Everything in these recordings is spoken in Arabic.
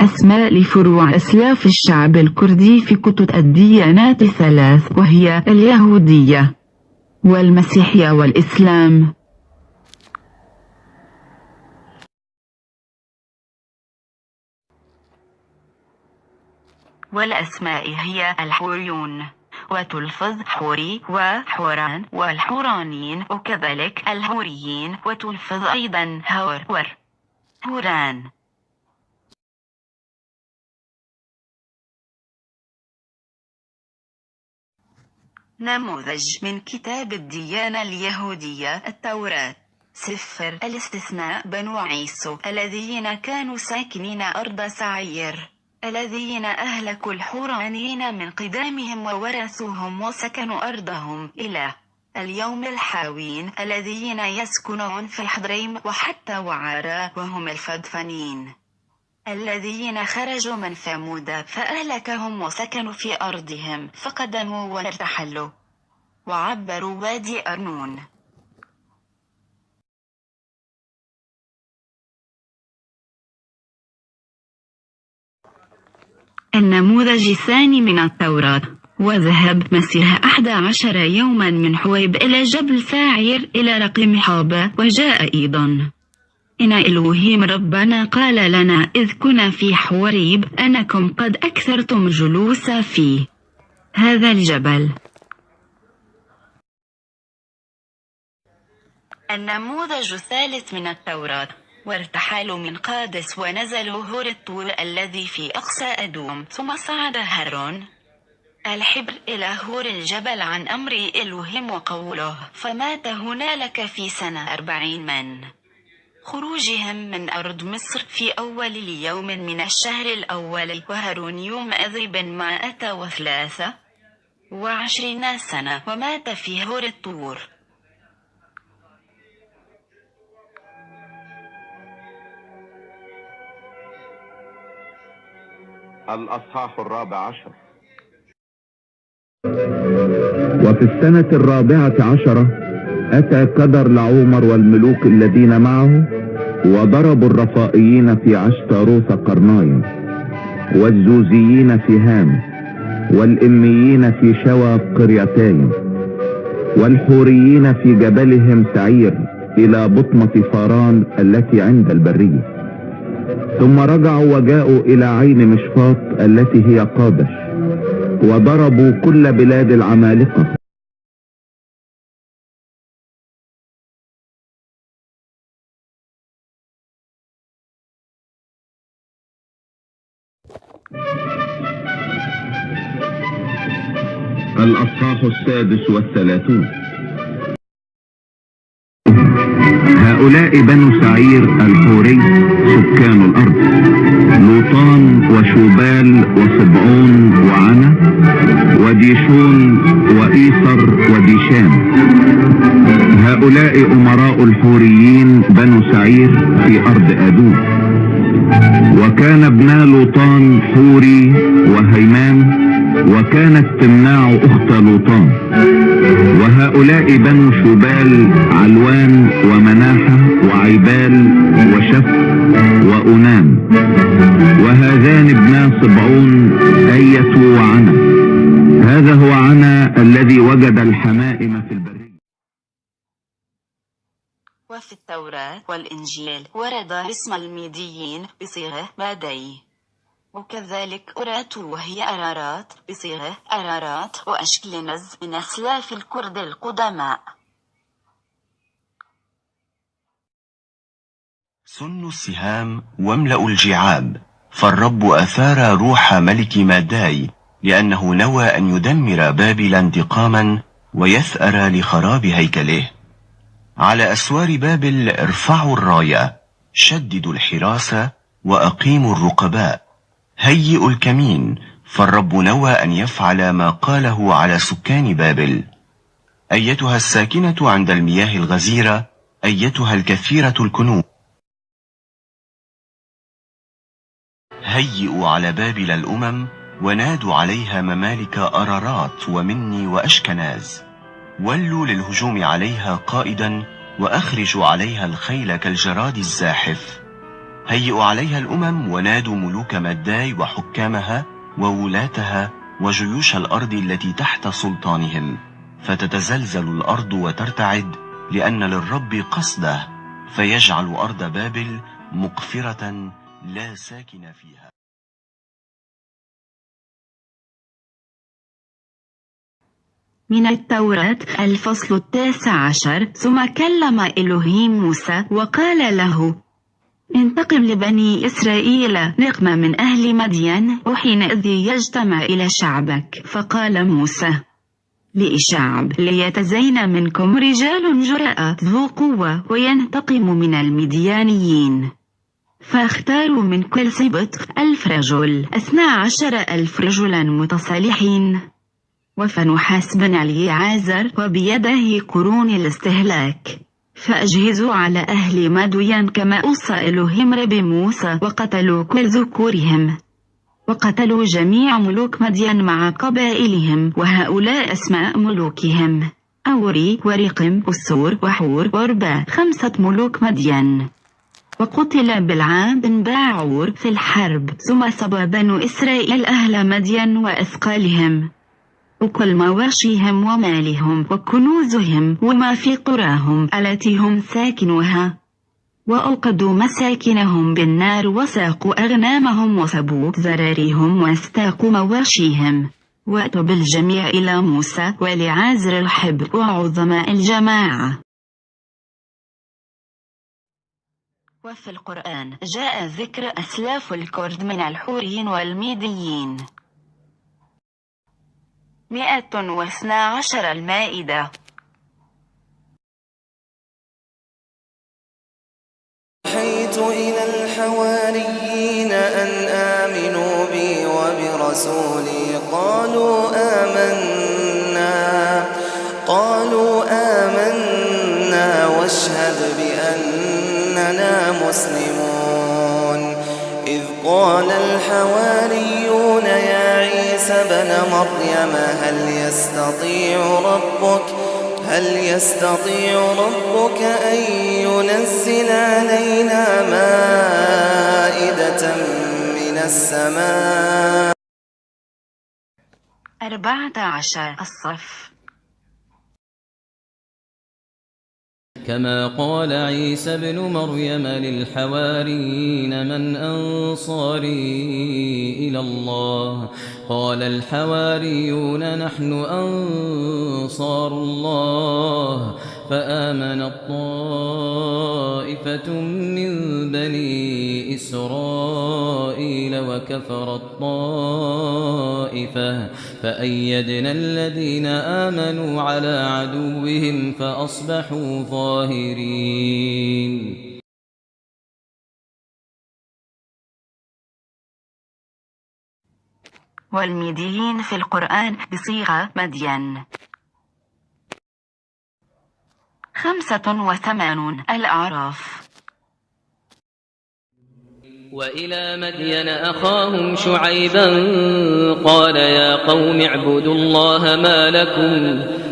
أسماء لفروع أسلاف الشعب الكردي في كتب الديانات الثلاث، وهي اليهودية والمسيحية والإسلام. والأسماء هي الحوريون، وتلفظ حوري وحوران والحورانيين، وكذلك الهوريين وتلفظ أيضا هور هوران. نموذج من كتاب الديانة اليهودية التوراة. سفر الاستثناء. بنو عيسو الذين كانوا ساكنين أرض سعير، الذين أهلكوا الحورانيين من قدامهم وورثوهم وسكنوا أرضهم إلى اليوم الحاوين، الذين يسكنون في حضريم وحتى وعارى وهم الفدفنين، الذين خرجوا من ثمود فأهلكهم وسكنوا في أرضهم، فقدموا وارتحلوا وعبروا وادي أرنون. النموذج الثاني من التوراة. وذهب مسيح 11 يوما من حويب إلى جبل ساعير إلى رقم حابة، وجاء أيضا إن إلهيم ربنا قال لنا إذ كنا في حوريب أنكم قد أكثرتم جلوس في هذا الجبل. النموذج الثالث من التوراة. وارتحلوا من قادس ونزلوا هور الطور الذي في أقصى أدوم، ثم صعد هارون الحبر إلى هور الجبل عن أمر إلهيم وقوله، فمات هنالك في سنة 40 من خروجهم من أرض مصر في أول يوم من الشهر الأول، وهارون يومئذ بن 123 سنة، ومات في هور الطور. الأصحاح 14. وفي السنة 14 أتى كدر لعومر والملوك الذين معه، وضربوا الرفائيين في عشتاروث قرنايم، والزوزيين في هام، والإميين في شوى قريتين، والحوريين في جبلهم سعير إلى بطمة فاران التي عند البرية. ثم رجعوا وجاءوا إلى عين مشفاط التي هي قادش، وضربوا كل بلاد العمالقة. الأصحاح 36. هؤلاء بنو سعير الحوري سكان الأرض، لوطان وشوبال وصبعون وعنا وديشون وإيصر وديشان. هؤلاء أمراء الحوريين بنو سعير في أرض أدوم. وكان ابنا لوطان حوري وهيمان، وكانت تمناع أخت لوطان. وهؤلاء بنو شوبال علوان ومناحة وعيبال وشف وأنام. وهذان ابنا صبعون أية وعنا. هذا هو عنا الذي وجد الحمائم في البرية. وفي التوراة والإنجيل ورد اسم الميديين بصيغة مادي، وكذلك أرات وهي أرارات بصيغة أرارات، وأشكلنز من أسلاف الكرد القدماء. سنوا السهام واملأوا الجعاب، فالرب أثار روح ملك ماداي، لأنه نوى أن يدمر بابل انتقاما ويثأر لخراب هيكله. على أسوار بابل ارفعوا الراية، شددوا الحراسة وأقيموا الرقباء، هيئوا الكمين، فالرب نوى أن يفعل ما قاله على سكان بابل. أيتها الساكنة عند المياه الغزيرة، أيتها الكثيرة الكنوز، هيئوا على بابل الأمم، ونادوا عليها ممالك أرارات ومني وأشكناز. ولوا للهجوم عليها قائدا، وأخرجوا عليها الخيل كالجراد الزاحف. هيئوا عليها الأمم ونادوا ملوك ماداي وحكامها وولاتها وجيوش الأرض التي تحت سلطانهم، فتتزلزل الأرض وترتعد، لأن للرب قصده، فيجعل أرض بابل مقفرة لا ساكن فيها. من التوراة الفصل 19. ثم كلم إلهيم موسى وقال له: انتقم لبني إسرائيل نقمة من أهل مدين. وحينئذ يجتمع إلى شعبك. فقال موسى للشعب: ليتزين منكم رجال جراء ذو قوة وينتقم من المديانيين. فاختاروا من كل سبط 1000 رجل، 12,000 رجلا متصالحين. وفنحاس بن اليعازر وبيده قرون الاستهلاك. فأجهزوا على أهل مدين كما أوصى إلهيم بموسى، وقتلوا كل ذكورهم، وقتلوا جميع ملوك مدين مع قبائلهم. وهؤلاء أسماء ملوكهم: أوري ورقم والسور وحور وربا، 5 ملوك مدين. وقتل بلعام بن باعور في الحرب. ثم سبى بنو إسرائيل أهل مدين وأثقالهم وكل مواشيهم ومالهم وكنوزهم وما في قراهم التي هم ساكنوها، وأوقدوا مساكنهم بالنار، وساقوا أغنامهم وسبوا ذراريهم واستاقوا مواشيهم. وأتوا بالجميع إلى موسى ولعازر الحبر وعظماء الجماعة. وفي القرآن جاء ذكر أسلاف الكرد من الحوريين والميديين. 112. المائدة. أوحيت إلى الحواريين أن آمنوا بي وبرسولي قالوا آمنا واشهد بأننا مسلمون. إذ قال الحواريون يا عيسى ابن مريم هل يستطيع ربك أن ينزل علينا مائدة من السماء؟ 14. الصف. كما قال عيسى ابن مريم للحواريين: من أنصاري إلى الله؟ قال الحواريون: نحن أنصار الله. فآمنت طائفة من بني إسرائيل وكفرت طائفة، فأيدنا الذين آمنوا على عدوهم فأصبحوا ظاهرين. والميديين في القرآن بصيغة مدين. 85. الأعراف. وإلى مدين أخاهم شعيبا قال يا قوم اعبدوا الله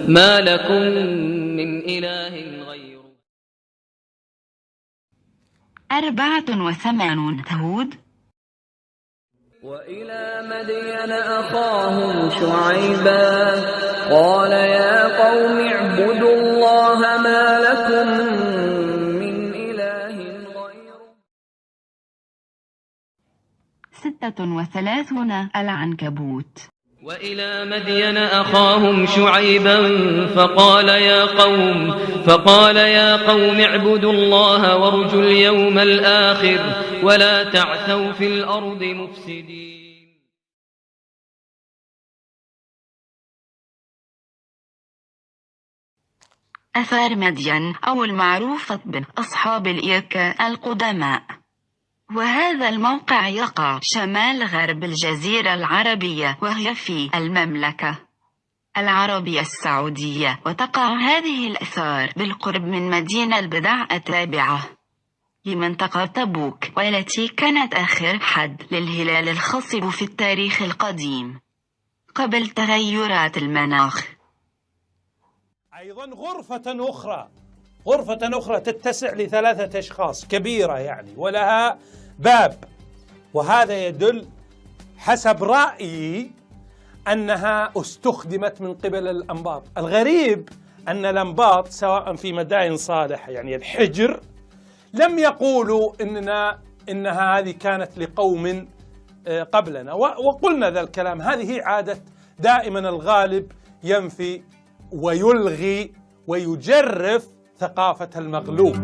ما لكم من إله غيره. 84. هود. وإلى مدين أخاهم شعيبا قال يا قوم اعبدوا الله ما لكم من إله غيره. 36. العنكبوت. وإلى مدين أخاهم شعيبا فقال يا قوم اعبدوا الله وارجوا اليوم الآخر ولا تعثوا في الأرض مفسدين. أثار مدين أو المعروفة بأصحاب الإيكة القدماء. وهذا الموقع يقع شمال غرب الجزيرة العربية، وهي في المملكة العربية السعودية. وتقع هذه الآثار بالقرب من مدينة البدع التابعة لمنطقة تبوك، والتي كانت آخر حد للهلال الخصب في التاريخ القديم قبل تغيرات المناخ. أيضا غرفة أخرى تتسع ل3 أشخاص، كبيرة يعني، ولها باب، وهذا يدل حسب رأيي أنها استخدمت من قبل الأنباط. الغريب أن الأنباط سواء في مدائن صالح يعني الحجر لم يقولوا إنها هذه كانت لقوم قبلنا، وقلنا ذا الكلام. هذه عادة دائما الغالب ينفي ويلغي ويجرف ثقافة المغلوب.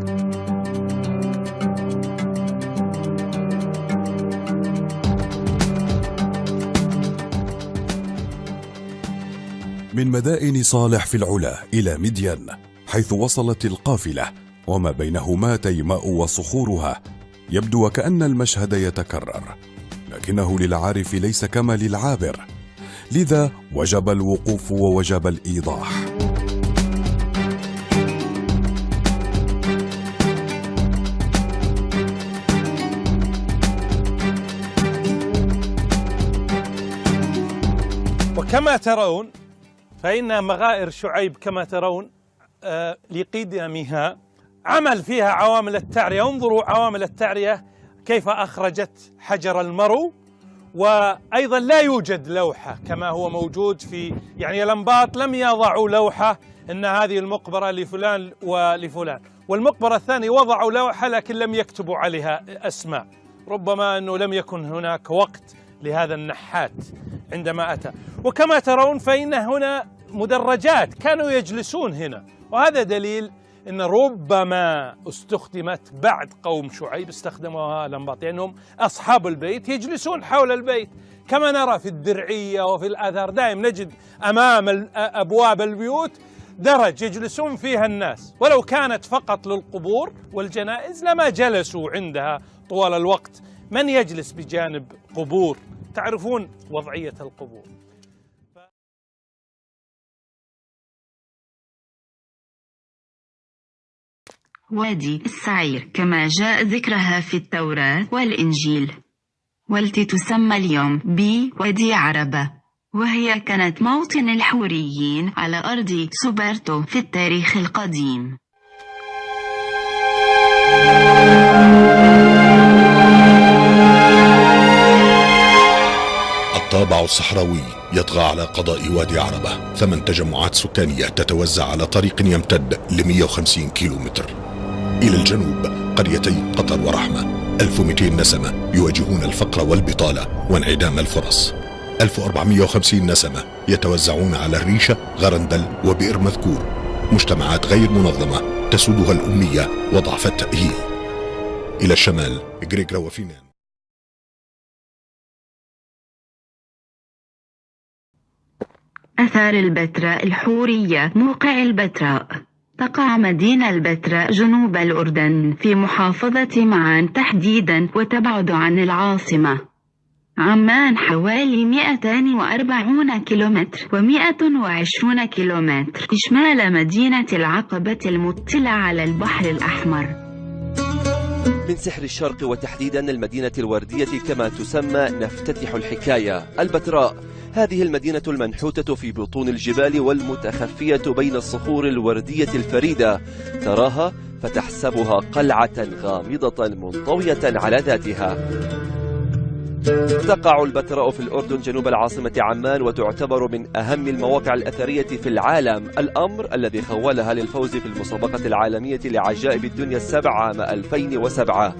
من مدائن صالح في العلا إلى مدين حيث وصلت القافلة وما بينهما تيماء وصخورها، يبدو وكأن المشهد يتكرر، لكنه للعارف ليس كما للعابر، لذا وجب الوقوف ووجب الإيضاح. وكما ترون فإن مغائر شعيب كما ترون لقدمها عمل فيها عوامل التعرية. انظروا عوامل التعرية كيف أخرجت حجر المرو، وأيضا لا يوجد لوحة كما هو موجود في يعني الأنباط لم يضعوا لوحة أن هذه المقبرة لفلان ولفلان، والمقبرة الثانية وضعوا لوحة لكن لم يكتبوا عليها أسماء، ربما أنه لم يكن هناك وقت لهذا النحات عندما أتى. وكما ترون فإن هنا مدرجات كانوا يجلسون هنا، وهذا دليل أن ربما استخدمت بعد قوم شعيب استخدموها الأنباط، لأنهم أصحاب البيت يجلسون حول البيت كما نرى في الدرعية وفي الآثار. دائما نجد أمام أبواب البيوت درج يجلسون فيها الناس، ولو كانت فقط للقبور والجنائز لما جلسوا عندها طوال الوقت. من يجلس بجانب قبور؟ تعرفون وضعية القبور. وادي السعير كما جاء ذكرها في التوراة والإنجيل، والتي تسمى اليوم بوادي عربة، وهي كانت موطن الحوريين على أرض سوبرتو في التاريخ القديم. الطابع الصحراوي يطغى على قضاء وادي عربة، 8 تجمعات سكانية تتوزع على طريق يمتد ل 150 كيلومتر. إلى الجنوب قريتي قطر ورحمة، 1200 نسمة يواجهون الفقر والبطالة وانعدام الفرص. 1450 نسمة يتوزعون على الريشة، غرندل وبئر مذكور، مجتمعات غير منظمة تسودها الأمية وضعف التأهيل. إلى الشمال غريغرا وفينان. أثار البتراء الحورية. موقع البتراء تقع مدينة البتراء جنوب الأردن في محافظة معان تحديدا، وتبعد عن العاصمة عمان حوالي 240 كيلومتر و120 كيلومتر شمال مدينة العقبة المطلة على البحر الأحمر. من سحر الشرق وتحديدا المدينة الوردية كما تسمى نفتتح الحكاية. البتراء هذه المدينة المنحوتة في بطون الجبال والمتخفية بين الصخور الوردية الفريدة، تراها فتحسبها قلعة غامضة منطوية على ذاتها. تقع البتراء في الأردن جنوب العاصمة عمان، وتعتبر من أهم المواقع الأثرية في العالم، الأمر الذي خولها للفوز في المسابقة العالمية لعجائب الدنيا السبع عام 2007.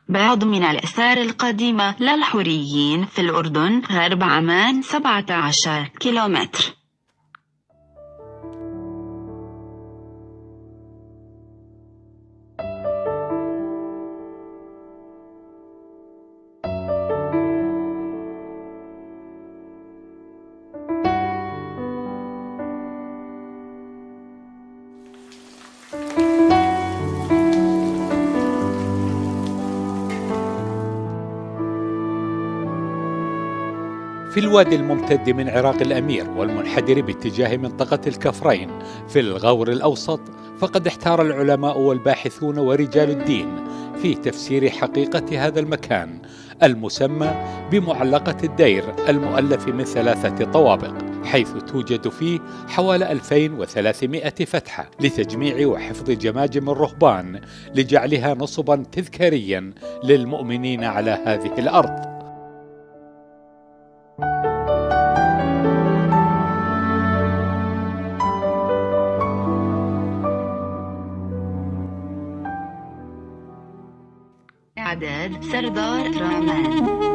بعض من الآثار القديمة للحوريين في الأردن غرب عمان 17 كيلومتر. في الوادي الممتد من عراق الأمير والمنحدر باتجاه منطقة الكفرين في الغور الأوسط، فقد احتار العلماء والباحثون ورجال الدين في تفسير حقيقة هذا المكان المسمى بمعلقة الدير المؤلف من 3 طوابق. حيث توجد فيه حوالي 2300 فتحة لتجميع وحفظ جماجم الرهبان لجعلها نصبا تذكاريا للمؤمنين على هذه الأرض. إعداد سردار رامان.